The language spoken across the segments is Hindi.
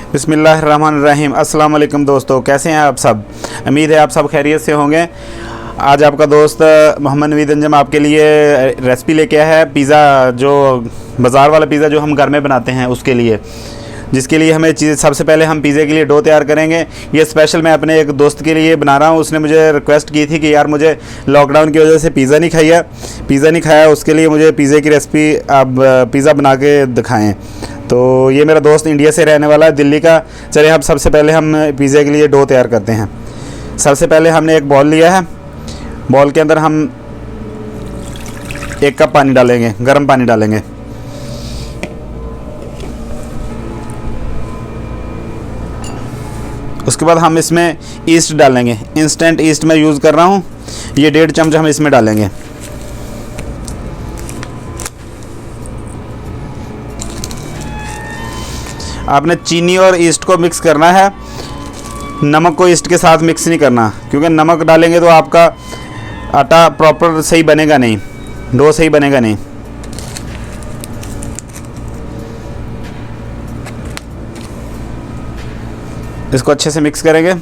बिस्मिल्लाहिर्रहमानिर्रहीम। अस्सलाम वालेकुम दोस्तों, कैसे हैं आप सब। उम्मीद है आप सब खैरियत से होंगे। आज आपका दोस्त मोहम्मद नवीद अंजम आपके लिए रेसिपी लेके आया है पिज़्ज़ा, जो बाज़ार वाला पिज़्ज़ा जो हम घर में बनाते हैं उसके लिए, जिसके लिए हमें चीज़ सबसे पहले हम पिज़्ज़े के लिए डो तैयार करेंगे। ये स्पेशल मैं अपने एक दोस्त के लिए बना रहा हूँ। उसने मुझे रिक्वेस्ट की थी कि यार मुझे लॉकडाउन की वजह से पिज़्ज़ा नहीं खाया, उसके लिए मुझे पिज़्ज़े की रेसिपी आप पिज़्ज़ा बना के दिखाएँ। तो ये मेरा दोस्त इंडिया से रहने वाला है, दिल्ली का। चलिए अब सबसे पहले हम पिज़्ज़े के लिए डो तैयार करते हैं। सबसे पहले हमने एक बॉल लिया है। बॉल के अंदर हम 1 कप पानी डालेंगे, गर्म पानी डालेंगे। उसके बाद हम इसमें ईस्ट डालेंगे। इंस्टेंट ईस्ट मैं यूज़ कर रहा हूँ, ये 1.5 चम्मच हम इसमें डालेंगे। आपने चीनी और ईस्ट को मिक्स करना है, नमक को ईस्ट के साथ मिक्स नहीं करना, क्योंकि नमक डालेंगे तो आपका आटा प्रॉपर सही बनेगा नहीं, डो सही बनेगा नहीं। इसको अच्छे से मिक्स करेंगे।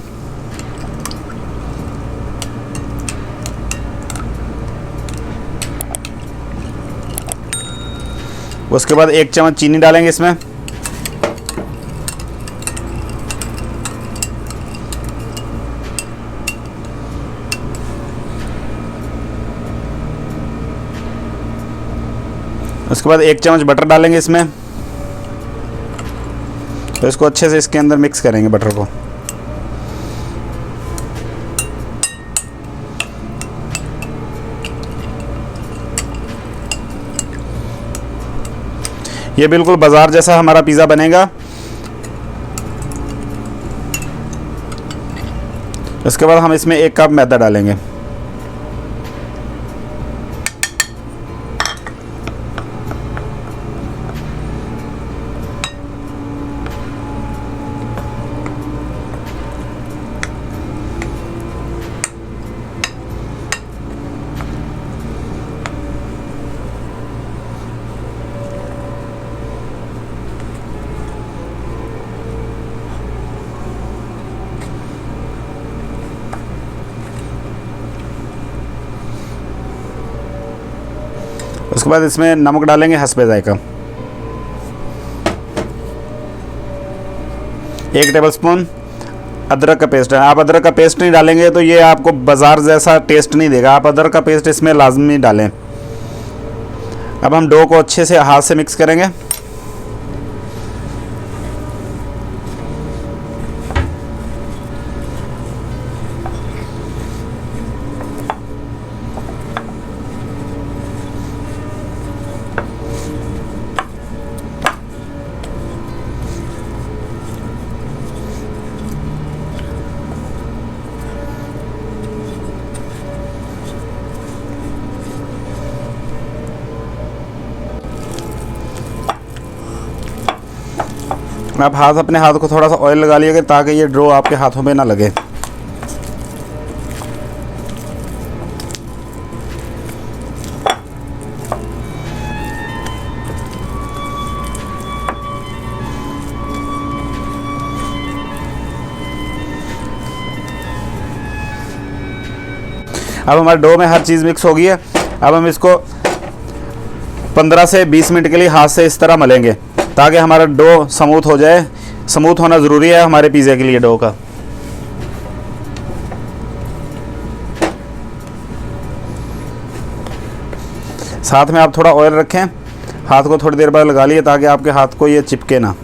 उसके बाद 1 चम्मच चीनी डालेंगे इसमें। उसके बाद 1 चम्मच बटर डालेंगे इसमें। तो इसको अच्छे से इसके अंदर मिक्स करेंगे बटर को। ये बिल्कुल बाज़ार जैसा हमारा पिज़्ज़ा बनेगा। इसके बाद हम इसमें 1 कप मैदा डालेंगे। उसके बाद इसमें नमक डालेंगे हस्बे जायका। 1 टेबलस्पून अदरक का पेस्ट है। आप अदरक का पेस्ट नहीं डालेंगे तो ये आपको बाज़ार जैसा टेस्ट नहीं देगा। आप अदरक का पेस्ट इसमें लाजमी डालें। अब हम डो को अच्छे से हाथ से मिक्स करेंगे। आप अपने हाथ को थोड़ा सा ऑयल लगा लिएगा ताकि ये डो आपके हाथों में ना लगे। अब हमारे डो में हर चीज़ मिक्स हो गई है। अब हम इसको 15 से 20 मिनट के लिए हाथ से इस तरह मलेंगे ताकि हमारा डो स्मूथ हो जाए। स्मूथ होना ज़रूरी है हमारे पिज़्ज़ा के लिए डो का। साथ में आप थोड़ा ऑयल रखें, हाथ को थोड़ी देर बाद लगा लिए ताकि आपके हाथ को ये चिपके ना।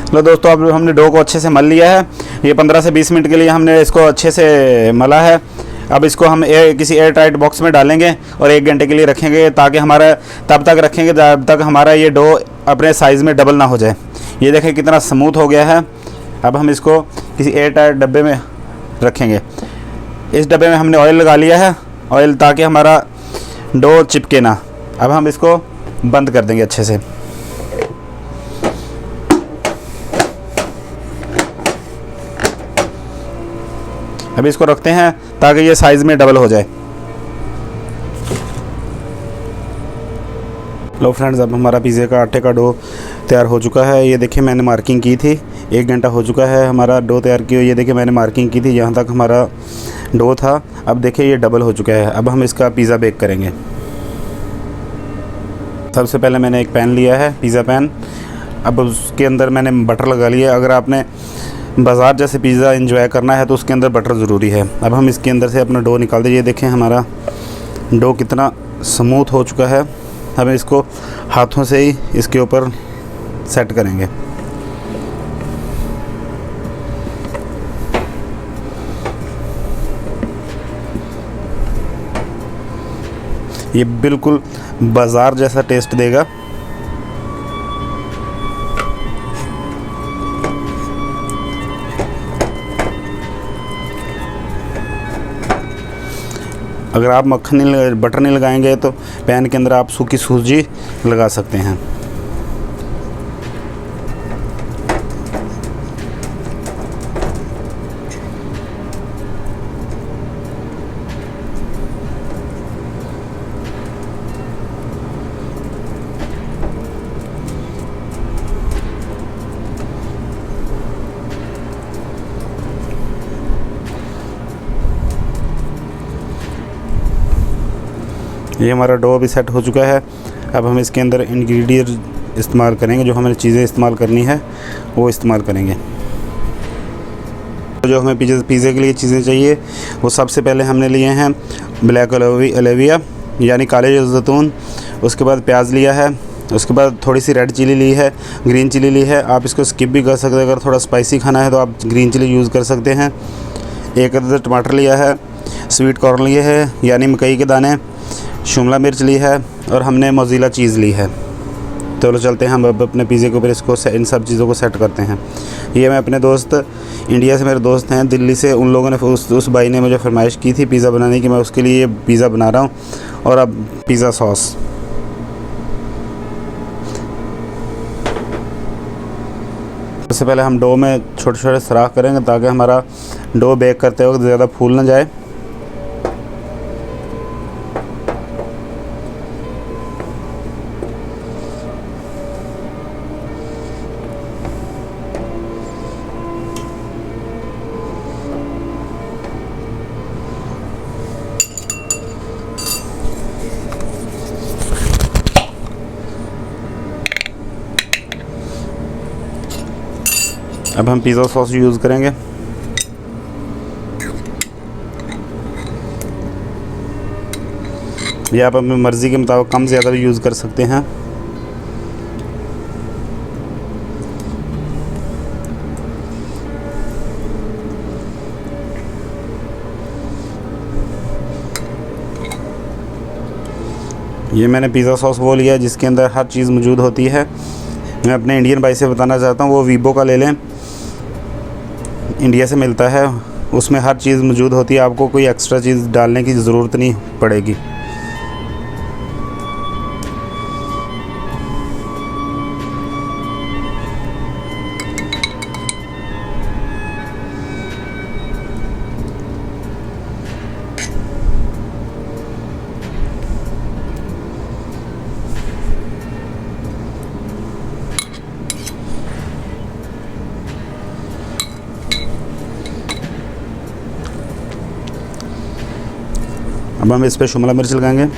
लो दोस्तों, अब हमने डो को अच्छे से मल लिया है। ये 15 से 20 मिनट के लिए हमने इसको अच्छे से मला है। अब इसको हम किसी एयर टाइट बॉक्स में डालेंगे और 1 घंटे के लिए रखेंगे, ताकि हमारा तब तक रखेंगे जब तक हमारा ये डो अपने साइज़ में डबल ना हो जाए। ये देखें कितना स्मूथ हो गया है। अब हम इसको किसी एयर टाइट डब्बे में रखेंगे। इस डब्बे में हमने ऑयल लगा लिया है, ऑयल, ताकि हमारा डो चिपके ना। अब हम इसको बंद कर देंगे अच्छे से। अब इसको रखते हैं ताकि ये साइज़ में डबल हो जाए। लो फ्रेंड्स, अब हमारा पिज़्ज़े का आटे का डो तैयार हो चुका है। ये देखिए मैंने मार्किंग की थी, 1 घंटा हो चुका है हमारा डो तैयार किया। ये देखिए मैंने मार्किंग की थी, यहाँ तक हमारा डो था। अब देखिए ये डबल हो चुका है। अब हम इसका पिज़्ज़ा बेक करेंगे। सबसे पहले मैंने एक पैन लिया है, पिज़्ज़ा पैन। अब उसके अंदर मैंने बटर लगा लिया। अगर आपने बाज़ार जैसे पिज़्ज़ा एंजॉय करना है तो उसके अंदर बटर ज़रूरी है। अब हम इसके अंदर से अपना डो निकाल दीजिए। देखें हमारा डो कितना स्मूथ हो चुका है। हम इसको हाथों से ही इसके ऊपर सेट करेंगे। ये बिल्कुल बाज़ार जैसा टेस्ट देगा। अगर आप मक्खन नहीं, बटर नहीं लगाएंगे तो पैन के अंदर आप सूखी सूजी लगा सकते हैं। ये हमारा डो अभी सेट हो चुका है। अब हम इसके अंदर इंग्रेडिएंट इस्तेमाल करेंगे, जो हमें चीज़ें इस्तेमाल करनी है वो इस्तेमाल करेंगे। जो हमें पिज़्ज़े के लिए चीज़ें चाहिए वो सबसे पहले हमने लिए हैं ब्लैक ओलिविया यानी काले जैतून। उसके बाद प्याज लिया है। उसके बाद थोड़ी सी रेड चिली ली है, ग्रीन चिली ली है। आप इसको स्किप भी कर सकते हैं, अगर थोड़ा स्पाइसी खाना है तो आप ग्रीन चिली यूज़ कर सकते हैं। 1 अदद टमाटर लिया है, स्वीट कॉर्न लिए है यानी मकई के दाने, शिमला मिर्च ली है और हमने मोज़रेला चीज़ ली है। तो चलते हैं हम अब अपने पिज़्ज़े के ऊपर इसको इन सब चीज़ों को सेट करते हैं। ये मैं अपने दोस्त, इंडिया से मेरे दोस्त हैं, दिल्ली से, उन लोगों ने उस भाई ने मुझे फरमाइश की थी पिज़्ज़ा बनाने की। मैं उसके लिए ये पिज़्ज़ा बना रहा हूँ। और अब पिज़्ज़ा सॉस, सबसे पहले हम डो में छोटे छोटे सुराख करेंगे ताकि हमारा डो बेक करते वक्त ज़्यादा फूल ना जाए। अब हम पिज़्ज़ा सॉस यूज़ करेंगे। ये आप अपनी मर्ज़ी के मुताबिक कम ज़्यादा भी यूज़ कर सकते हैं। ये मैंने पिज़्ज़ा सॉस वो लिया जिसके अंदर हर चीज़ मौजूद होती है। मैं अपने इंडियन भाई से बताना चाहता हूँ वो वीबो का ले लें, इंडिया से मिलता है। उसमें हर चीज़ मौजूद होती है, आपको कोई एक्स्ट्रा चीज़ डालने की ज़रूरत नहीं पड़ेगी। अब हम इस पर शिमला मिर्च लगाएंगे।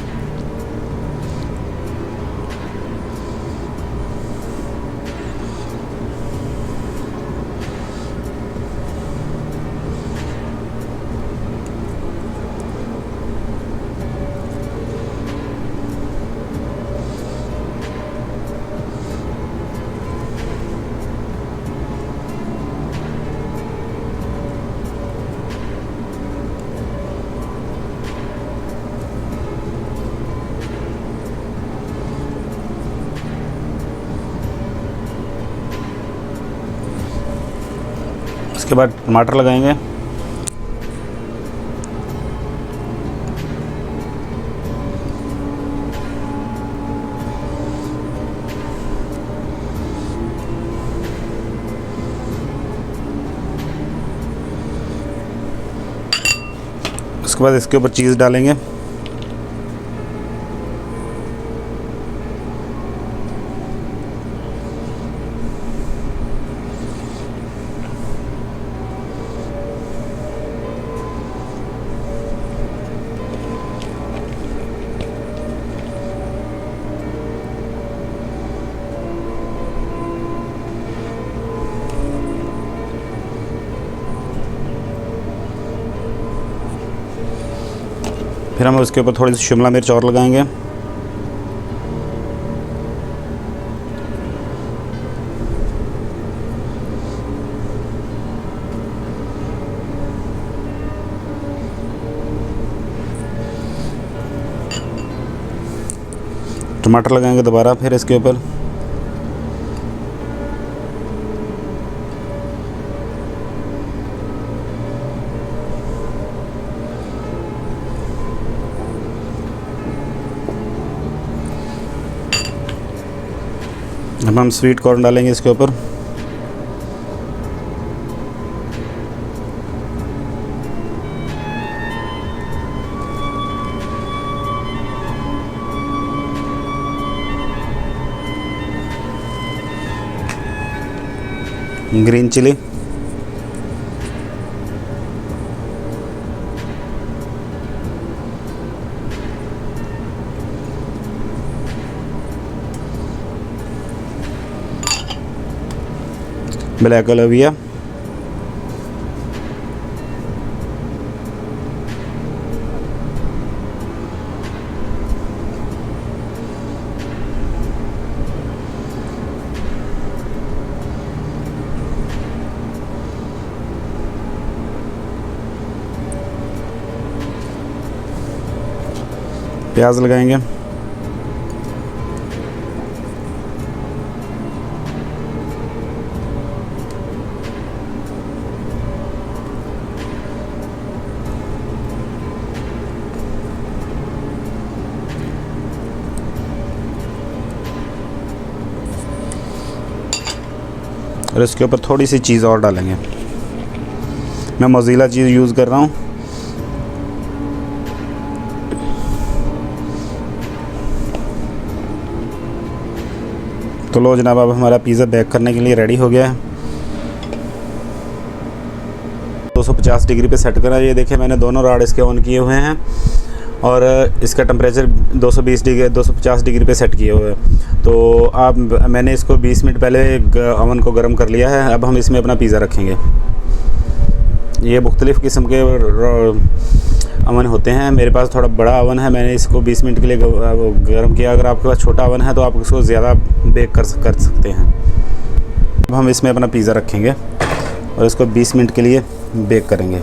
उसके बाद टमाटर लगाएंगे। उसके बाद इसके ऊपर चीज़ डालेंगे। फिर हम उसके ऊपर थोड़ी सी शिमला मिर्च और लगाएंगे। टमाटर लगाएंगे दोबारा फिर इसके ऊपर। अब हम स्वीट कॉर्न डालेंगे इसके ऊपर। ग्रीन चिली, ब्लैक ओलिविया, प्याज लगाएंगे। और इसके ऊपर थोड़ी सी चीज़ और डालेंगे। मैं मोज़रेला चीज़ यूज़ कर रहा हूँ। तो लो जनाब, अब हमारा पिज़्ज़ा बेक करने के लिए रेडी हो गया है। 250 डिग्री पे सेट करा। ये देखिए मैंने दोनों राड इसके ऑन किए हुए हैं और इसका टेम्परेचर 250 डिग्री पे सेट किए हुए हैं। तो मैंने इसको 20 मिनट पहले अवन को गर्म कर लिया है। अब हम इसमें अपना पिज़्ज़ा रखेंगे। ये मुख्तलिफ़ किस्म के अवन होते हैं। मेरे पास थोड़ा बड़ा अवन है, मैंने इसको 20 मिनट के लिए गर्म किया। अगर आपके पास छोटा अवन है तो आप इसको ज़्यादा बेक कर सकते हैं। अब हम इसमें अपना पिज़्ज़ा रखेंगे और इसको 20 मिनट के लिए बेक करेंगे।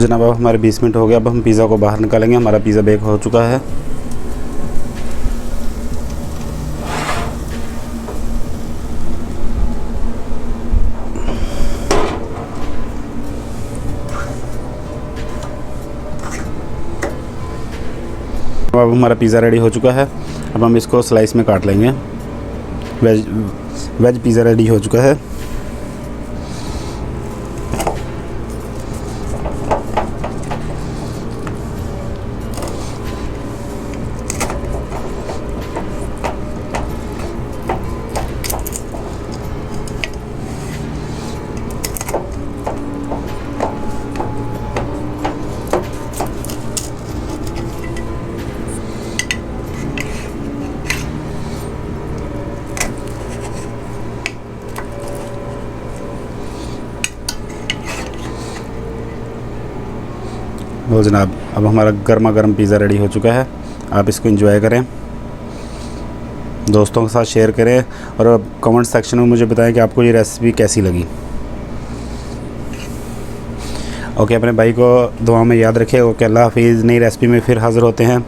जनाब अब हमारे 20 मिनट हो गया। अब हम पिज़्ज़ा को बाहर निकालेंगे। हमारा पिज़्ज़ा बेक हो चुका है। अब हमारा पिज़्ज़ा रेडी हो चुका है। अब हम इसको स्लाइस में काट लेंगे। वेज पिज़्ज़ा रेडी हो चुका है। लो जनाब, अब हमारा गर्मा गर्म पिज़्ज़ा रेडी हो चुका है। आप इसको एंजॉय करें, दोस्तों के साथ शेयर करें और कमेंट सेक्शन में मुझे बताएं कि आपको ये रेसिपी कैसी लगी। ओके, अपने भाई को दुआ में याद रखें। ओके, अल्लाह हाफिज़। नई रेसिपी में फिर हाज़िर होते हैं।